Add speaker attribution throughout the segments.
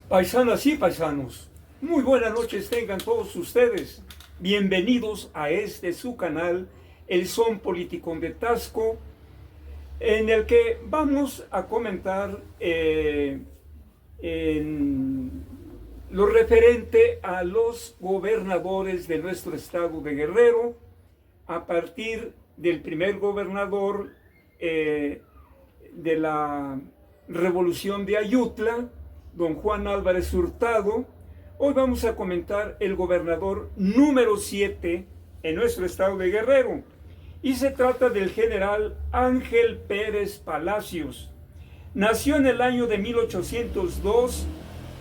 Speaker 1: Paisanas y paisanos, muy buenas noches tengan todos ustedes. Bienvenidos a este su canal, El Son Politicón de Tasco, en el que vamos a comentar en lo referente a los gobernadores de nuestro estado de Guerrero, a partir del primer gobernador de la Revolución de Ayutla, don Juan Álvarez Hurtado. Hoy vamos a comentar el gobernador número 7 en nuestro estado de Guerrero, y se trata del general Ángel Pérez Palacios. Nació en el año de 1802,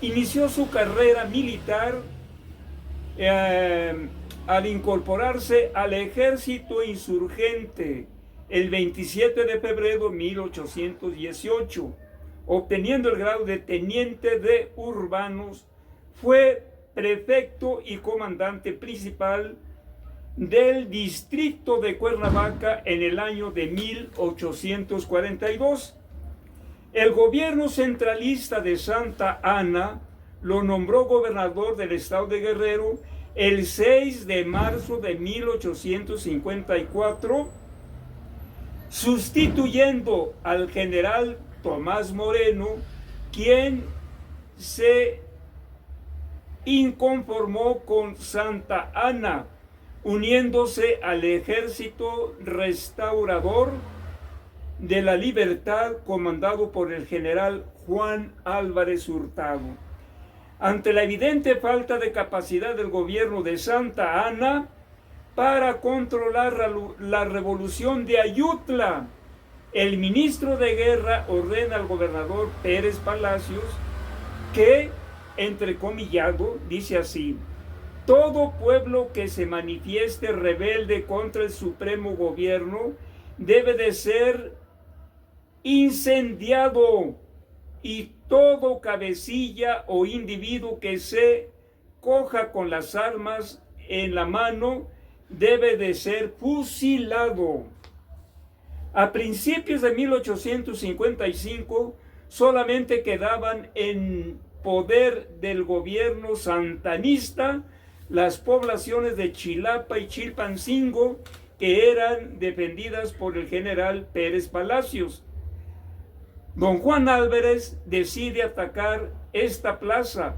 Speaker 1: inició su carrera militar al incorporarse al ejército insurgente el 27 de febrero de 1818, obteniendo el grado de teniente de urbanos. Fue prefecto y comandante principal del distrito de Cuernavaca en el año de 1842. El gobierno centralista de Santa Anna lo nombró gobernador del estado de Guerrero el 6 de marzo de 1854, sustituyendo al general Tomás Moreno, quien se inconformó con Santa Anna, uniéndose al ejército restaurador de la libertad comandado por el general Juan Álvarez Hurtado. Ante la evidente falta de capacidad del gobierno de Santa Anna para controlar la revolución de Ayutla, el ministro de Guerra ordena al gobernador Pérez Palacios que, entrecomillado, dice así: todo pueblo que se manifieste rebelde contra el supremo gobierno debe de ser incendiado, y todo cabecilla o individuo que se coja con las armas en la mano debe de ser fusilado. A principios de 1855 solamente quedaban en poder del gobierno santanista las poblaciones de Chilapa y Chilpancingo, que eran defendidas por el general Pérez Palacios. Don Juan Álvarez decide atacar esta plaza,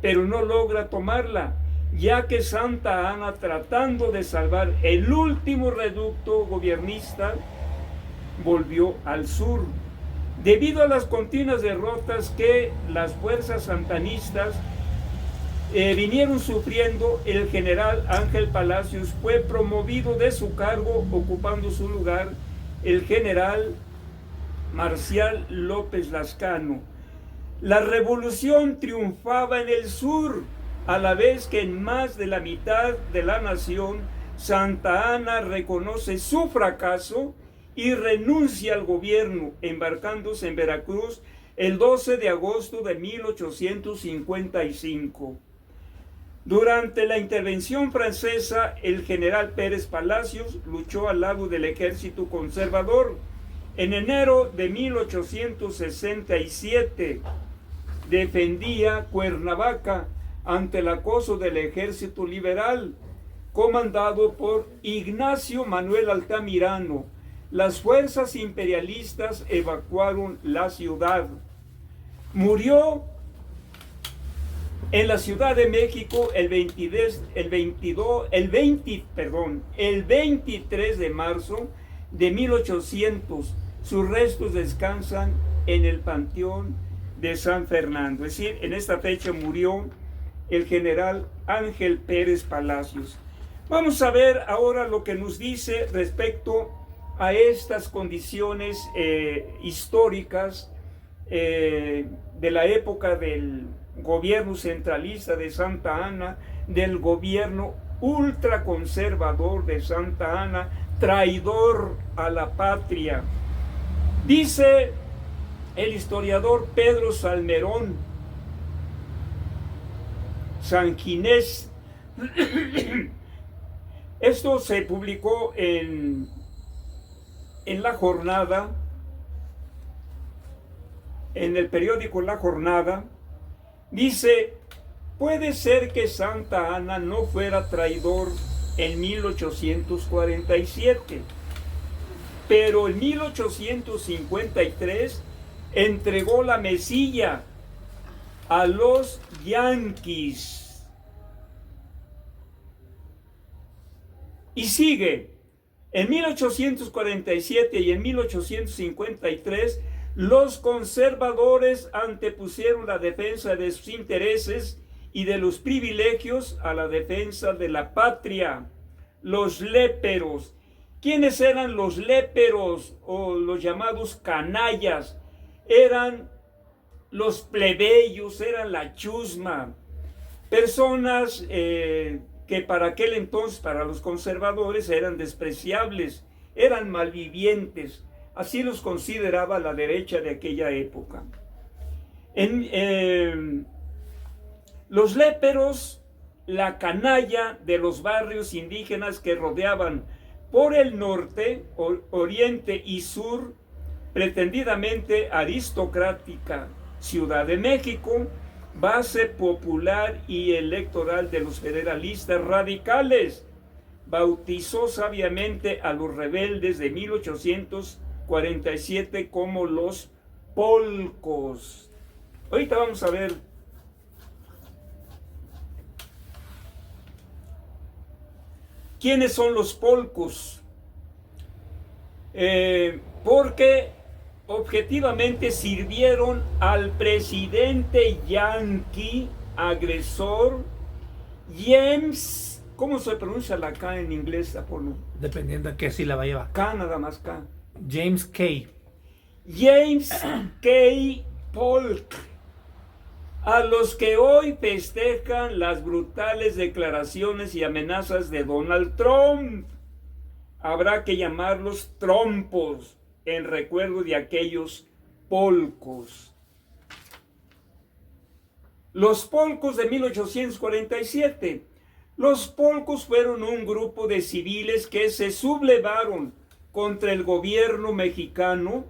Speaker 1: pero no logra tomarla, ya que Santa Anna, tratando de salvar el último reducto gobiernista, volvió al sur. Debido a las continuas derrotas que las fuerzas santanistas vinieron sufriendo, el general Ángel Palacios fue promovido de su cargo, ocupando su lugar el general Marcial López Lascano. La revolución triunfaba en el sur, a la vez que en más de la mitad de la nación Santa Anna reconoce su fracaso y renuncia al gobierno, embarcándose en Veracruz el 12 de agosto de 1855. Durante la intervención francesa, el general Pérez Palacios luchó al lado del ejército conservador. En enero de 1867 defendía Cuernavaca ante el acoso del ejército liberal, comandado por Ignacio Manuel Altamirano. Las fuerzas imperialistas evacuaron la ciudad. Murió en la Ciudad de México el 23 de marzo de 1800. Sus restos descansan en el Panteón de San Fernando. Es decir, en esta fecha murió el general Ángel Pérez Palacios. Vamos a ver ahora lo que nos dice respecto a estas condiciones históricas de la época del gobierno centralista de Santa Anna, del gobierno ultraconservador de Santa Anna, traidor a la patria. Dice el historiador Pedro Salmerón Sanginés. Esto se publicó en La Jornada, en el periódico La Jornada, Dice, puede ser que Santa Ana no fuera traidor en 1847, pero en 1853 entregó la Mesilla a los yanquis. Y sigue, en 1847 y en 1853, los conservadores antepusieron la defensa de sus intereses y de los privilegios a la defensa de la patria. Los léperos. ¿Quiénes eran los léperos o los llamados canallas? Eran los plebeyos, eran la chusma, personas que para aquel entonces, para los conservadores, eran despreciables, eran malvivientes. Así los consideraba la derecha de aquella época. Los léperos, la canalla de los barrios indígenas que rodeaban por el norte, oriente y sur, pretendidamente aristocrática Ciudad de México, base popular y electoral de los federalistas radicales, bautizó sabiamente a los rebeldes de 1847 como los polcos. Ahorita vamos a ver quiénes son los polcos, porque objetivamente sirvieron al presidente yanqui agresor James, ¿cómo se pronuncia la K en inglés, Apolo?
Speaker 2: Dependiendo de qué sílaba lleva.
Speaker 1: K, nada más K.
Speaker 2: James K.
Speaker 1: James K. Polk, a los que hoy festejan las brutales declaraciones y amenazas de Donald Trump. Habrá que llamarlos trompos en recuerdo de aquellos polcos. Los polcos de 1847. Los polcos fueron un grupo de civiles que se sublevaron contra el gobierno mexicano,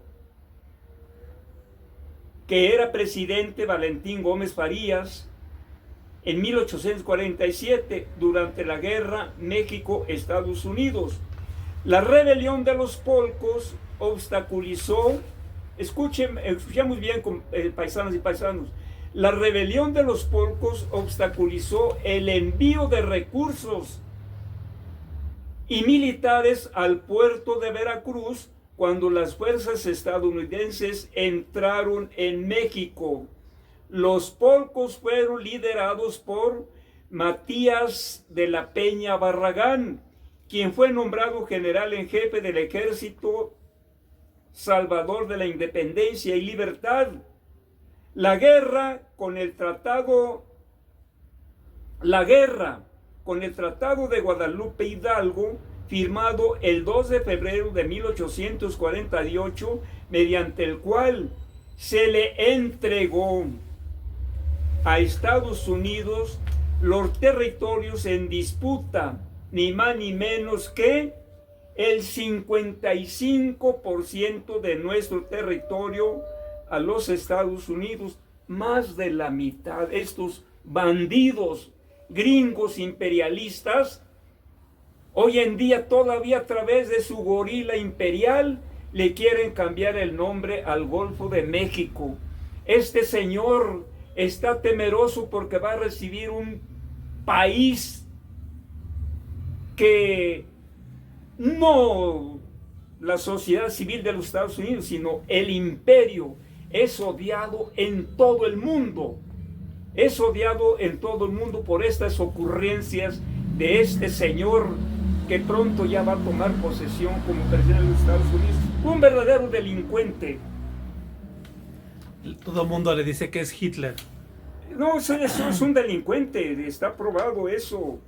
Speaker 1: que era presidente Valentín Gómez Farías, en 1847, durante la guerra México-Estados Unidos. La rebelión de los polcos obstaculizó, escuchemos bien, paisanos y paisanos, la rebelión de los polcos obstaculizó el envío de recursos y militares al puerto de Veracruz cuando las fuerzas estadounidenses entraron en México. Los polcos fueron liderados por Matías de la Peña Barragán, quien fue nombrado general en jefe del Ejército Salvador de la Independencia y Libertad. La guerra con el Tratado de Guadalupe Hidalgo, firmado el 2 de febrero de 1848, mediante el cual se le entregó a Estados Unidos los territorios en disputa, ni más ni menos que el 55% de nuestro territorio a los Estados Unidos, más de la mitad. Estos bandidos gringos imperialistas, hoy en día todavía a través de su gorila imperial le quieren cambiar el nombre al Golfo de México. Este señor está temeroso porque va a recibir un país que no la sociedad civil de los Estados Unidos, sino el imperio, es odiado en todo el mundo. Es odiado en todo el mundo por estas ocurrencias de este señor que pronto ya va a tomar posesión como presidente de los Estados Unidos. Un verdadero delincuente.
Speaker 2: Todo el mundo le dice que es Hitler.
Speaker 1: No, eso es un delincuente, está probado eso.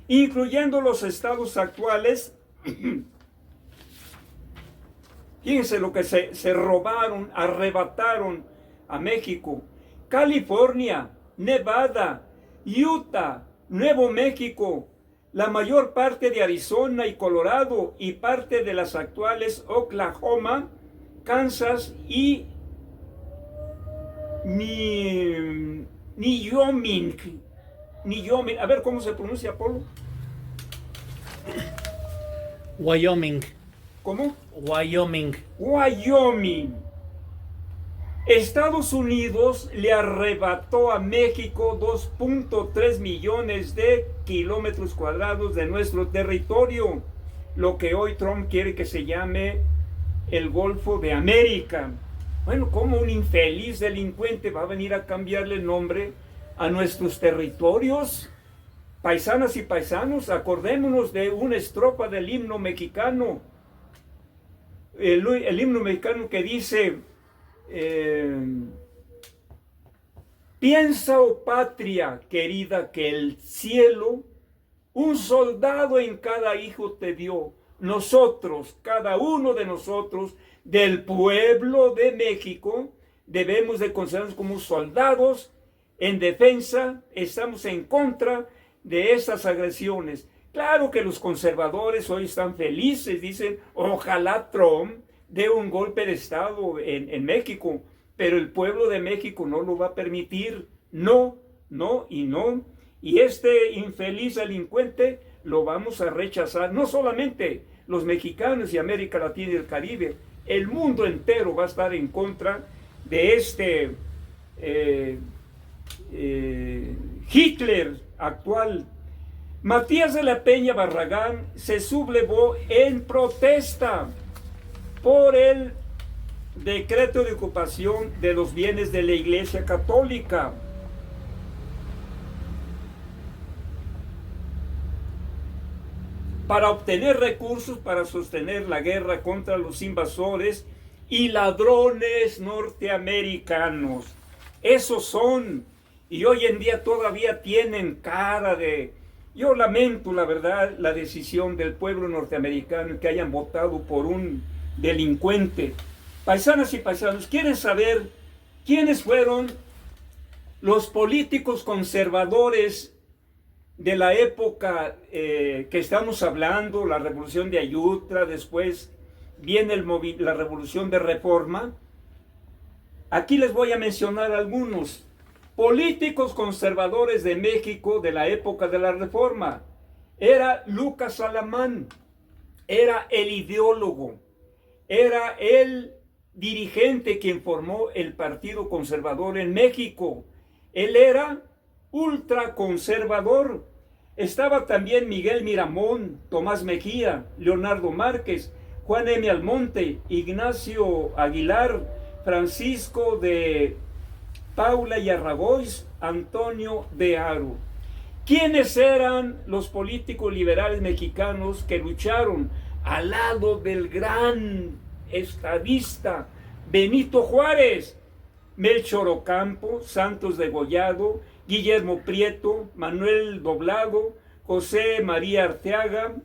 Speaker 1: Incluyendo los estados actuales. Fíjense lo que se robaron, arrebataron a México. California, Nevada, Utah, Nuevo México, la mayor parte de Arizona y Colorado y parte de las actuales Oklahoma, Kansas y Niyoming. A ver cómo se pronuncia, Polo.
Speaker 2: Wyoming.
Speaker 1: ¿Cómo?
Speaker 2: Wyoming.
Speaker 1: Wyoming. Estados Unidos le arrebató a México 2.3 millones de kilómetros cuadrados de nuestro territorio, lo que hoy Trump quiere que se llame el Golfo de América. Bueno, ¿cómo un infeliz delincuente va a venir a cambiarle el nombre a nuestros territorios? Paisanas y paisanos, acordémonos de una estrofa del himno mexicano. El himno mexicano que dice: piensa, oh patria querida, que el cielo un soldado en cada hijo te dio. Nosotros, cada uno de nosotros, del pueblo de México, debemos de considerarnos como soldados en defensa. Estamos en contra de estas agresiones. Claro que los conservadores hoy están felices, dicen, ojalá Trump dé un golpe de Estado en México, pero el pueblo de México no lo va a permitir. No, no y no. Y este infeliz delincuente lo vamos a rechazar. No solamente los mexicanos y América Latina y el Caribe, el mundo entero va a estar en contra de este Hitler actual. Matías de la Peña Barragán se sublevó en protesta por el decreto de ocupación de los bienes de la Iglesia Católica. Para obtener recursos para sostener la guerra contra los invasores y ladrones norteamericanos. Esos son, y hoy en día todavía tienen cara de... Yo lamento, la verdad, la decisión del pueblo norteamericano que hayan votado por un delincuente. Paisanas y paisanos, ¿quieren saber quiénes fueron los políticos conservadores de la época que estamos hablando, la revolución de Ayutla, después viene la revolución de Reforma? Aquí les voy a mencionar algunos políticos conservadores de México de la época de la Reforma. Era Lucas Alamán, era el ideólogo, era el dirigente quien formó el Partido Conservador en México. Él era ultraconservador. Estaba también Miguel Miramón, Tomás Mejía, Leonardo Márquez, Juan M. Almonte, Ignacio Aguilar, Francisco de Paula y Arragois, Antonio de Haro. ¿Quiénes eran los políticos liberales mexicanos que lucharon al lado del gran estadista Benito Juárez? Melchor Ocampo, Santos Degollado, Guillermo Prieto, Manuel Doblado, José María Arteaga,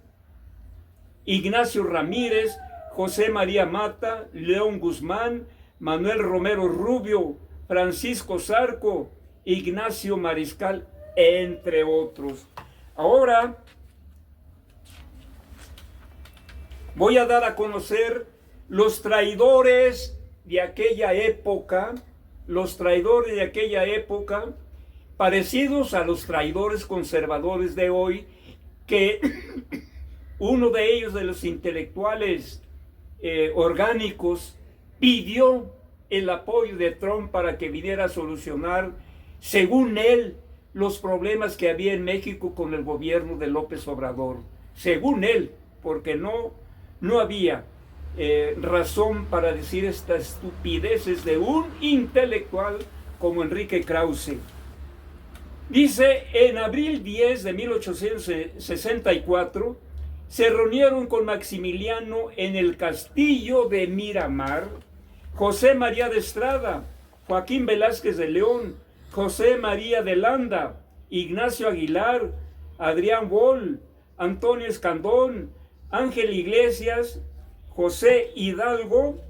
Speaker 1: Ignacio Ramírez, José María Mata, León Guzmán, Manuel Romero Rubio, Francisco Zarco, Ignacio Mariscal, entre otros. Ahora voy a dar a conocer los traidores de aquella época, parecidos a los traidores conservadores de hoy, que uno de ellos, de los intelectuales orgánicos, pidió el apoyo de Trump para que viniera a solucionar, según él, los problemas que había en México con el gobierno de López Obrador. Según él, porque no había razón para decir estas estupideces de un intelectual como Enrique Krause. Dice, en abril 10 de 1864, se reunieron con Maximiliano en el castillo de Miramar José María de Estrada, Joaquín Velázquez de León, José María de Landa, Ignacio Aguilar, Adrián Boll, Antonio Escandón, Ángel Iglesias, José Hidalgo,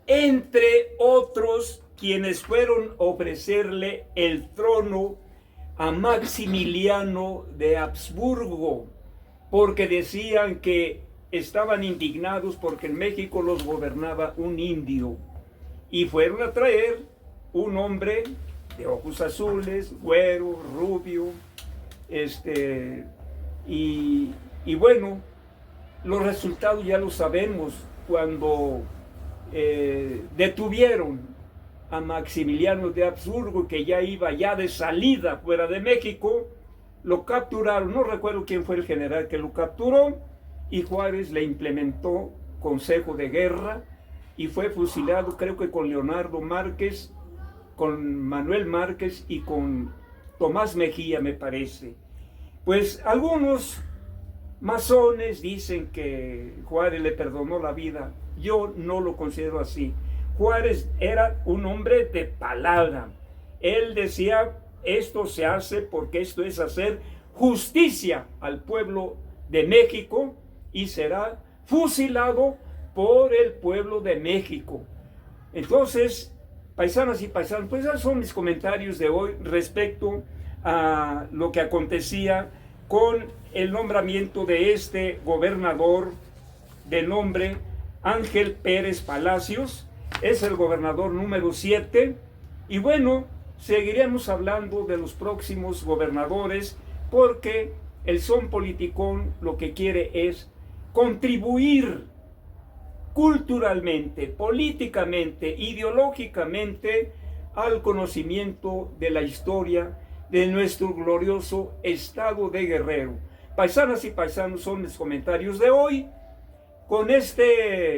Speaker 1: entre otros, quienes fueron a ofrecerle el trono a Maximiliano de Habsburgo, porque decían que estaban indignados porque en México los gobernaba un indio. y fueron a traer un hombre de ojos azules, güero, rubio, y bueno, los resultados ya los sabemos. Cuando detuvieron a Maximiliano de Habsburgo, que ya iba ya de salida fuera de México, lo capturaron. No recuerdo quién fue el general que lo capturó, y Juárez le implementó consejo de guerra y fue fusilado, creo que con Leonardo Márquez, con Manuel Márquez y con Tomás Mejía, me parece. Pues algunos masones dicen que Juárez le perdonó la vida. Yo no lo considero así. Juárez era un hombre de palabra. Él decía, esto se hace porque esto es hacer justicia al pueblo de México y será fusilado por el pueblo de México. Entonces, paisanas y paisanos, pues esos son mis comentarios de hoy respecto a lo que acontecía con el nombramiento de este gobernador de nombre Ángel Pérez Palacios. Es el gobernador número 7, y bueno, seguiremos hablando de los próximos gobernadores, porque el Son Politicón lo que quiere es contribuir culturalmente, políticamente, ideológicamente al conocimiento de la historia de nuestro glorioso estado de Guerrero. Paisanas y paisanos, son mis comentarios de hoy, con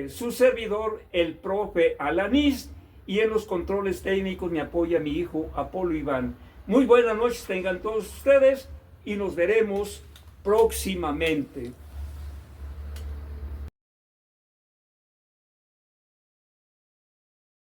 Speaker 1: su servidor, el profe Alanís, y en los controles técnicos me apoya mi hijo Apolo Iván. Muy buenas noches tengan todos ustedes y nos veremos próximamente.